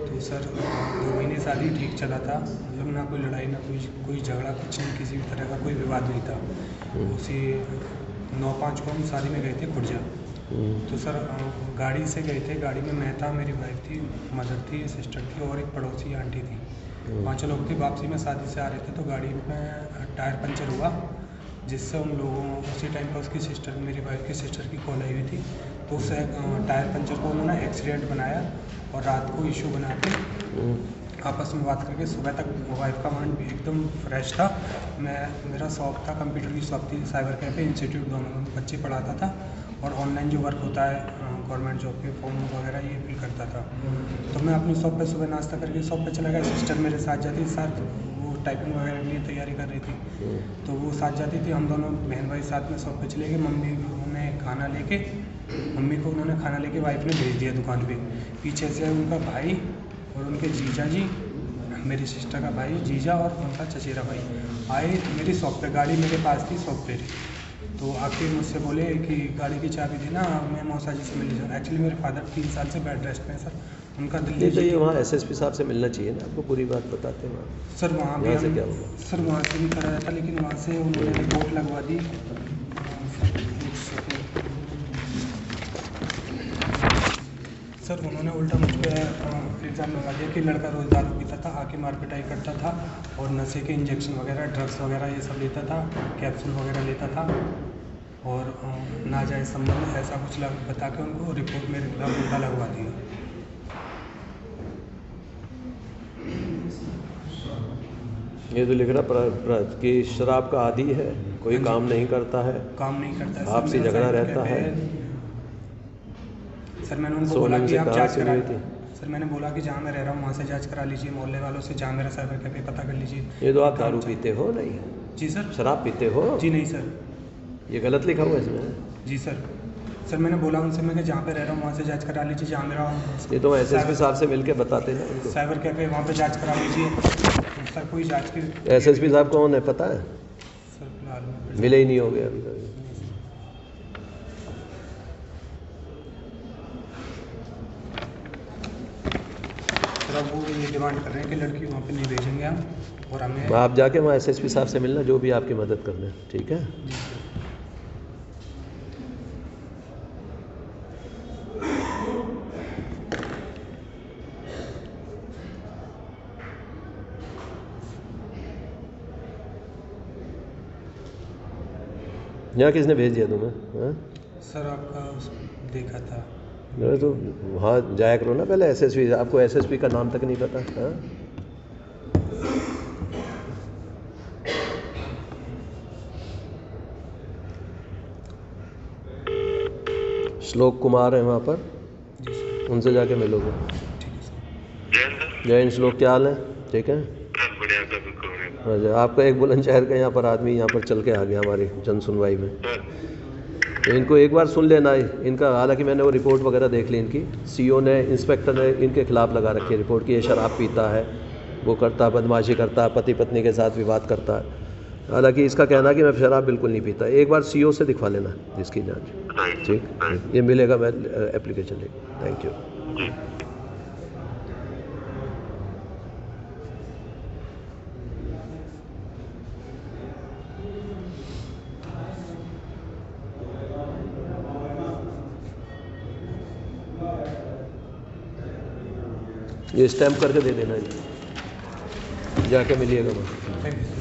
तो सर 2 महीने शादी ठीक चला था, मतलब ना कोई लड़ाई ना कोई झगड़ा, कुछ नहीं, किसी भी तरह का कोई विवाद नहीं था। उसी 9/5 को हम शादी में गए थे खुर्जा। तो सर गाड़ी से गए थे, गाड़ी में मैं था, मेरी वाइफ थी, मदर थी, सिस्टर थी और एक पड़ोसी आंटी थी। 5 लोग थे। वापसी में शादी से आ रहे थे तो गाड़ी में टायर पंचर हुआ, जिससे उन लोगों उसी टाइम पर उसकी सिस्टर, मेरी वाइफ की सिस्टर की कॉल आई हुई थी। तो उस टायर पंचर को उन्होंने एक्सीडेंट बनाया और रात को इशू बना के आपस में बात करके सुबह तक वाइफ का माइंड भी एकदम फ्रेश था। मेरा शॉप था, कंप्यूटर की शॉप थी, साइबर कैफे इंस्टीट्यूट, दोनों बच्चे पढ़ाता था और ऑनलाइन जो वर्क होता है गवर्नमेंट जॉब के फॉर्म वगैरह ये फिल करता था। तो मैं अपनी शॉप पे सुबह नाश्ता करके शॉप पे चला गया। सिस्टर मेरे साथ जाती, साथ वो टाइपिंग वगैरह के लिए तैयारी कर रही थी, तो वो साथ जाती थी। हम दोनों बहन भाई साथ में शॉप पे चले गए। मम्मी उन्होंने खाना लेके वाइफ ने भेज दिया दुकान पे। पीछे से उनका भाई और उनके जीजा जी, मेरी सिस्टर का भाई, जीजा और उनका चचेरा भाई आए मेरी शॉप पे। गाड़ी मेरे पास थी शॉप पे, तो आके मुझसे बोले कि गाड़ी की चाबी देना, मैं मौसा जी से मिलने जाऊँ। एक्चुअली मेरे फादर 3 साल से बेड रेस्ट में है सर, उनका दिल्ली। तो ये वहाँ एसएसपी साहब से मिलना चाहिए ना, आपको पूरी बात बताते हैं वहाँ। सर वहाँ भी से क्या होगा सर, वहाँ से भी कराया था, लेकिन वहाँ से उन्होंने रिपोर्ट लगवा दी। सर उन्होंने उल्टा मुझ पर इल्ज़ाम लगा दिया कि लड़का रोज़ दारू पीता था, आके मार पिटाई करता था और नशे के इंजेक्शन वगैरह, ड्रग्स वगैरह ये सब लेता था, कैप्सूल वगैरह लेता था और नाजायज़ संबंध ऐसा कुछ बता के उनको रिपोर्ट मेरे खिलाफ उल्टा लगवा दी। ये तो लिख रहा कि शराब का आदी है, कोई काम नहीं करता है, आपसे झगड़ा रहता है। सर मैंने उनको बोला कि आप जांच करा, सर मैंने बोला कि जहाँ मैं रह रहा हूँ वहाँ से जांच करा लीजिए, मोहल्ले वालों से, जहाँ मेरा साइबर कैफे पता कर लीजिए। ये तो आप दारू पीते हो? नहीं जी सर। शराब पीते हो? जी नहीं सर। ये गलत लिखा हुआ है इसमें। जी सर। सर मैंने बोला उनसे, मैं जहाँ पे रह रहा हूँ वहाँ से जांच करा लीजिए, जहाँ मेरा। ये तो एसएसपी साहब से मिलके बताते हैं उनको। साइबर कैफे वहाँ पे जांच करा लीजिए। सर कोई जांच की। एसएसपी साहब कौन है पता है? सर फिलहाल मिले ही नहीं हो गए अभी तक। वो ये डिमांड कर रहे हैं कि लड़की वहाँ पे नहीं भेजेंगे हम, और हमें। आप जाके वहाँ एसएसपी साहब से मिलना, जो भी आपकी मदद कर दें, ठीक है? यहाँ किसने भेज दिया तुम्हें? हाँ? सर आपका देखा था। मेरे तो वहाँ जाया करो ना पहले। एसएसपी, आपको एसएसपी का नाम तक नहीं पता? हाँ? श्लोक कुमार है वहाँ पर, उनसे जाके मिलोगे। जय हिंद श्लोक, क्या हाल है? ठीक है। अच्छा, आपका एक बुलंदशहर का यहाँ पर आदमी यहाँ पर चल के आ गया हमारी जन सुनवाई में, तो इनको एक बार सुन लेना इनका। हालांकि मैंने वो रिपोर्ट वगैरह देख ली इनकी, सीओ ने, इंस्पेक्टर ने इनके खिलाफ लगा रखी है रिपोर्ट कि ये शराब पीता है, वो करता है, बदमाशी करता है, पति पत्नी के साथ विवाद करता है। हालांकि इसका कहना है कि मैं शराब बिल्कुल नहीं पीता। एक बार सीओ से दिखवा लेना जिसकी जाँच। ठीक, ये मिलेगा, मैं एप्लीकेशन लेगा। Thank you. ये स्टैम्प करके दे देना, जाके मिलिएगा वहाँ।